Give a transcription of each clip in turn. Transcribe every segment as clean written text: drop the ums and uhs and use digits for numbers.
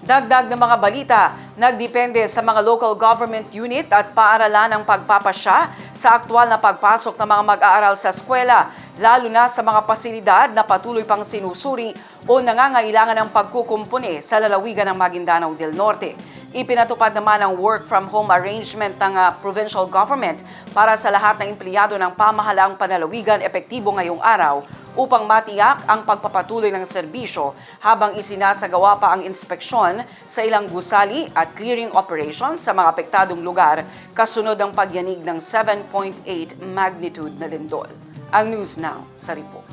Dagdag ng mga balita, nagdepende sa mga local government unit at paaralan ang pagpapasya sa aktwal na pagpasok ng mga mag-aaral sa eskwela, lalo na sa mga pasilidad na patuloy pang sinusuri o nangangailangan ng pagkukumpuni sa lalawigan ng Maguindanao del Norte. Ipinatupad naman ang work-from-home arrangement ng provincial government para sa lahat ng empleyado ng pamahalaang panlalawigan epektibo ngayong araw upang matiyak ang pagpapatuloy ng serbisyo habang isinasagawa pa ang inspeksyon sa ilang gusali at clearing operations sa mga apektadong lugar kasunod ang pagyanig ng 7.8 magnitude na lindol. Ang News Now sa report.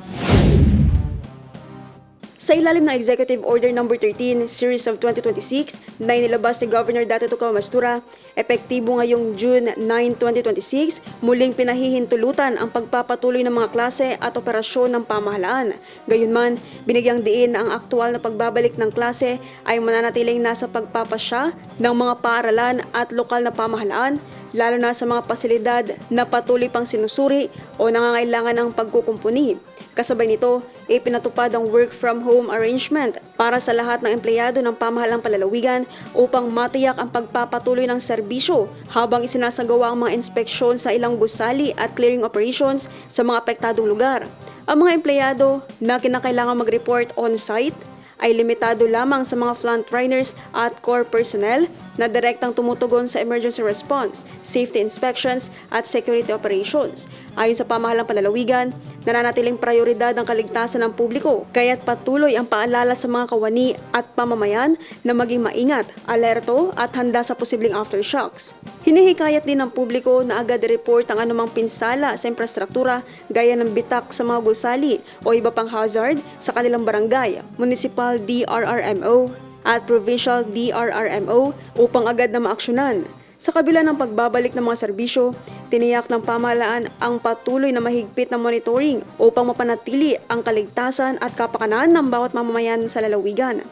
Sa ilalim ng Executive Order No. 13, Series of 2026 na inilabas ni Governor Dato Tucao Mastura, epektibo ngayong June 9, 2026, muling pinahihintulutan ang pagpapatuloy ng mga klase at operasyon ng pamahalaan. Gayunman, binigyang diin na ang aktual na pagbabalik ng klase ay mananatiling nasa pagpapasya ng mga paaralan at lokal na pamahalaan, lalo na sa mga pasilidad na patuloy pang sinusuri o nangangailangan ng pagkukumpuni. Kasabay nito, ipinatupad ang work-from-home arrangement para sa lahat ng empleyado ng pamahalang palalawigan upang matiyak ang pagpapatuloy ng serbisyo habang isinasagawa ang mga inspeksyon sa ilang gusali at clearing operations sa mga apektadong lugar. Ang mga empleyado na kinakailangan mag-report on-site ay limitado lamang sa mga frontliners at core personnel na direktang tumutugon sa emergency response, safety inspections at security operations. Ayon sa pamahalang panlalawigan, nananatiling prioridad ang kaligtasan ng publiko, kaya't patuloy ang paalala sa mga kawani at pamamayan na maging maingat, alerto at handa sa posibleng aftershocks. Hinihikayat din ng publiko na agad i-report ang anumang pinsala sa infrastruktura gaya ng bitak sa mga gusali o iba pang hazard sa kanilang barangay, municipal DRRMO at provincial DRRMO upang agad na maaksyonan. Sa kabila ng pagbabalik ng mga serbisyo, tiniyak ng pamahalaan ang patuloy na mahigpit na monitoring upang mapanatili ang kaligtasan at kapakanan ng bawat mamamayan sa lalawigan.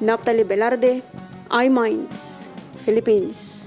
Naphtali Velarde, iMinds, Philippines.